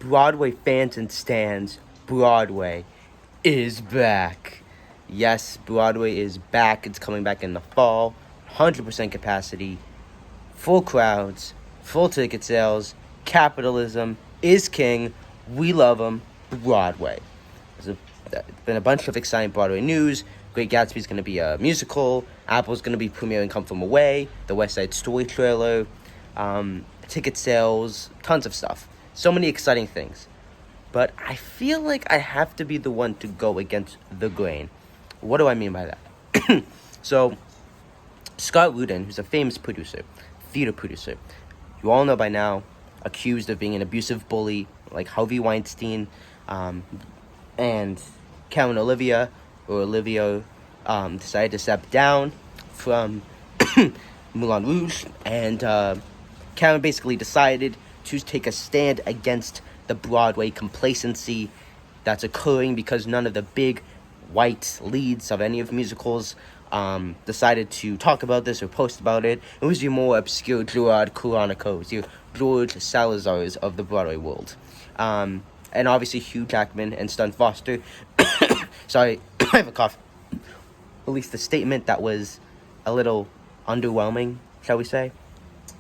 Broadway fans and stans, Broadway is back. Yes, Broadway is back. It's coming back in the fall. 100% capacity, full crowds, full ticket sales. Capitalism is king. We love them. Broadway. There's been a bunch of exciting Broadway news. Great Gatsby's going to be a musical. Apple's going to be premiering Come From Away, the West Side Story trailer, ticket sales, tons of stuff. So many exciting things. But I feel like I have to be the one to go against the grain. What do I mean by that? So, Scott Rudin, who's a famous producer, theater producer, you all know by now, accused of being an abusive bully like Harvey Weinstein, and Karen Olivia, decided to step down from Moulin Rouge, and Karen basically decided to take a stand against the Broadway complacency that's occurring because none of the big white leads of any of the musicals decided to talk about this or post about it. It was your more obscure Gerard Coronicos, your George Salazars of the Broadway world. And obviously Hugh Jackman and Stun Foster. Sorry, I have a cough. Released a statement that was a little underwhelming, shall we say.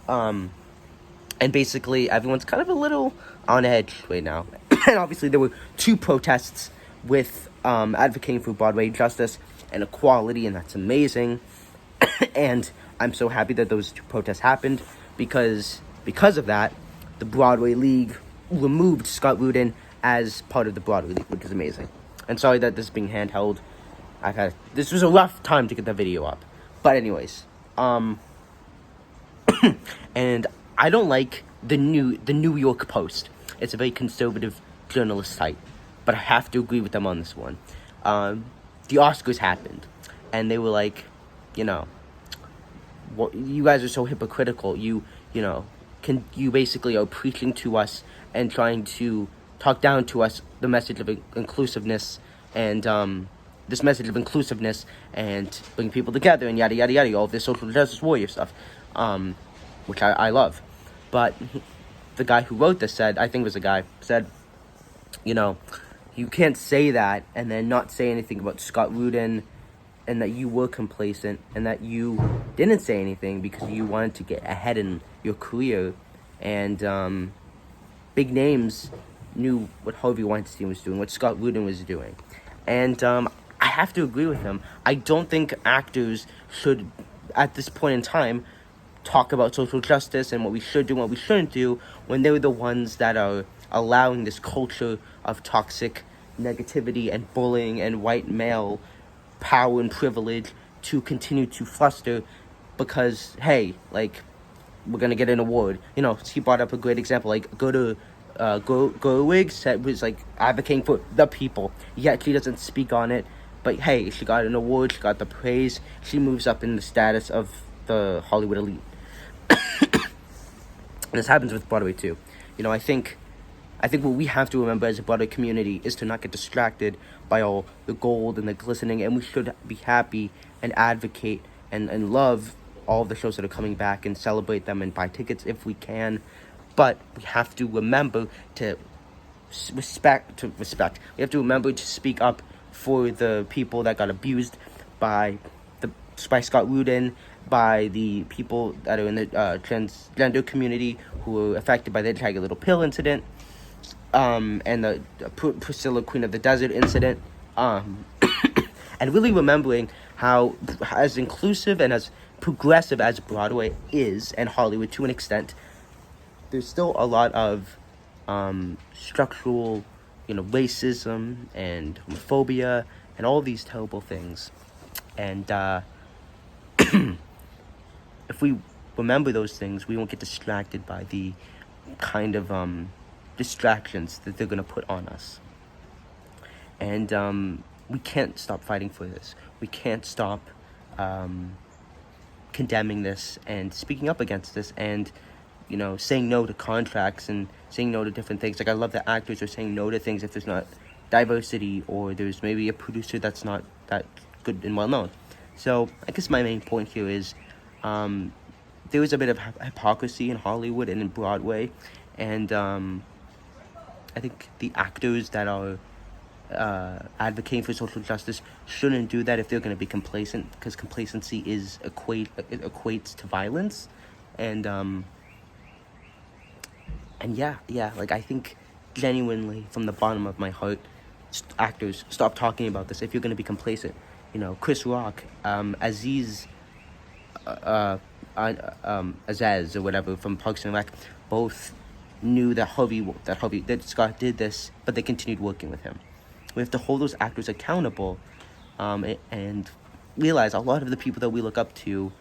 And basically everyone's kind of a little on edge right now. And obviously there were two protests with advocating for Broadway justice and equality, and that's amazing. And I'm so happy that those two protests happened because of that, the Broadway League removed Scott Rudin as part of the Broadway League, which is amazing. And sorry that this is being handheld. This was a rough time to get the video up. But anyways, and I don't like the New York Post. It's a very conservative journalist site, but I have to agree with them on this one. The Oscars happened, and they were like, what, you guys are so hypocritical. You basically are preaching to us and trying to talk down to us the message of inclusiveness and this message of inclusiveness and bring people together and yada yada yada, all this social justice warrior stuff, which I love. But the guy who wrote this said, you can't say that and then not say anything about Scott Rudin, and that you were complacent, and that you didn't say anything because you wanted to get ahead in your career, and big names knew what Harvey Weinstein was doing, what Scott Rudin was doing. And I have to agree with him. I don't think actors should, at this point in time, talk about social justice and what we should do and what we shouldn't do when they're the ones that are allowing this culture of toxic negativity and bullying and white male power and privilege to continue to fluster because, hey, like, we're gonna get an award. He brought up a great example, like, Gerwig said was like advocating for the people, yet she doesn't speak on it. But hey, she got an award, she got the praise, she moves up in the status of the Hollywood elite. And this happens with Broadway too. I think what we have to remember as a Broadway community is to not get distracted by all the gold and the glistening, and we should be happy and advocate and love all the shows that are coming back and celebrate them and buy tickets if we can. But we have to remember to respect. We have to remember to speak up for the people that got abused by Scott Rudin, by the people that are in the transgender community who were affected by the Tiger Little Pill incident, and the Priscilla Queen of the Desert incident, and really remembering how, as inclusive and as progressive as Broadway is, and Hollywood to an extent, there's still a lot of structural, racism and homophobia and all these terrible things. And if we remember those things, we won't get distracted by the kind of distractions that they're going to put on us. And we can't stop fighting for this. We can't stop condemning this and speaking up against this and, saying no to contracts and saying no to different things. Like, I love that actors are saying no to things if there's not diversity or there's maybe a producer that's not that good and well known. So I guess my main point here is there is a bit of hypocrisy in Hollywood and in Broadway, and I think the actors that are advocating for social justice shouldn't do that if they're going to be complacent, because complacency equates to violence. And yeah, like, I think genuinely from the bottom of my heart, actors, stop talking about this if you're going to be complacent. Chris Rock, Azaz or whatever from Parks and Rec, both knew that Scott did this, but they continued working with him. We have to hold those actors accountable, and realize a lot of the people that we look up to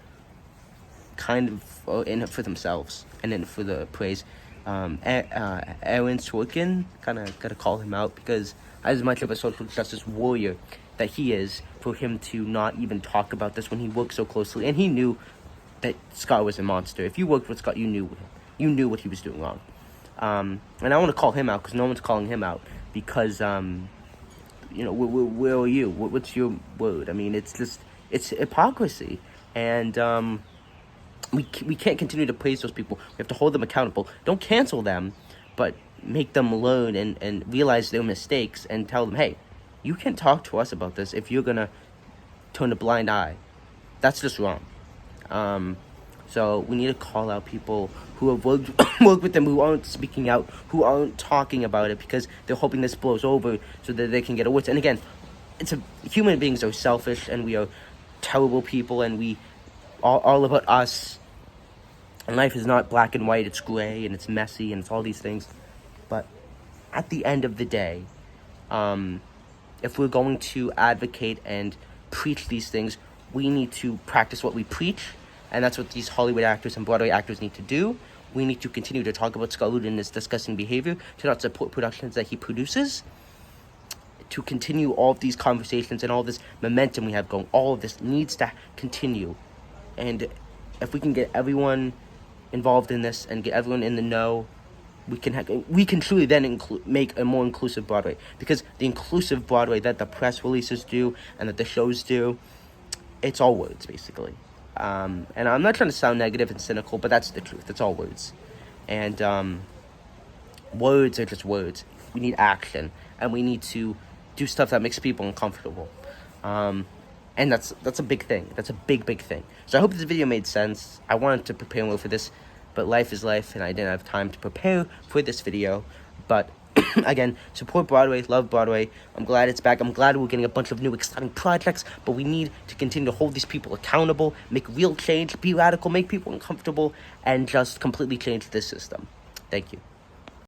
kind of are in it for themselves and in it for the praise. Aaron Sorkin, kind of got to call him out, because as much of a social justice warrior that he is, for him to not even talk about this when he worked so closely, and he knew that Scott was a monster. If you worked with Scott, you knew what he was doing wrong. And I want to call him out because no one's calling him out, because where are you? What's your word? I mean, it's hypocrisy, and we can't continue to praise those people. We have to hold them accountable. Don't cancel them, but make them learn and realize their mistakes, and tell them, hey, you can't talk to us about this if you're gonna turn a blind eye. That's just wrong. So we need to call out people who have worked with them, who aren't speaking out, who aren't talking about it, because they're hoping this blows over so that they can get awards. And again, human beings are selfish, and we are terrible people, and we all about us. And life is not black and white; it's gray and it's messy and it's all these things. But at the end of the day, if we're going to advocate and preach these things, we need to practice what we preach. And that's what these Hollywood actors and Broadway actors need to do. We need to continue to talk about Scott Rudin and his disgusting behavior, to not support productions that he produces, to continue all of these conversations and all this momentum we have going. All of this needs to continue. And if we can get everyone involved in this and get everyone in the know, we can truly then make a more inclusive Broadway. Because the inclusive Broadway that the press releases do and that the shows do, it's all words, basically. And I'm not trying to sound negative and cynical, but that's the truth. It's all words. And words are just words. We need action, and we need to do stuff that makes people uncomfortable. And that's a big thing. That's a big thing. So I hope this video made sense. I wanted to prepare more for this, but life is life, and I didn't have time to prepare for this video. But again, support Broadway, love Broadway. I'm glad it's back. I'm glad we're getting a bunch of new exciting projects, but we need to continue to hold these people accountable, make real change, be radical, make people uncomfortable, and just completely change this system. Thank you.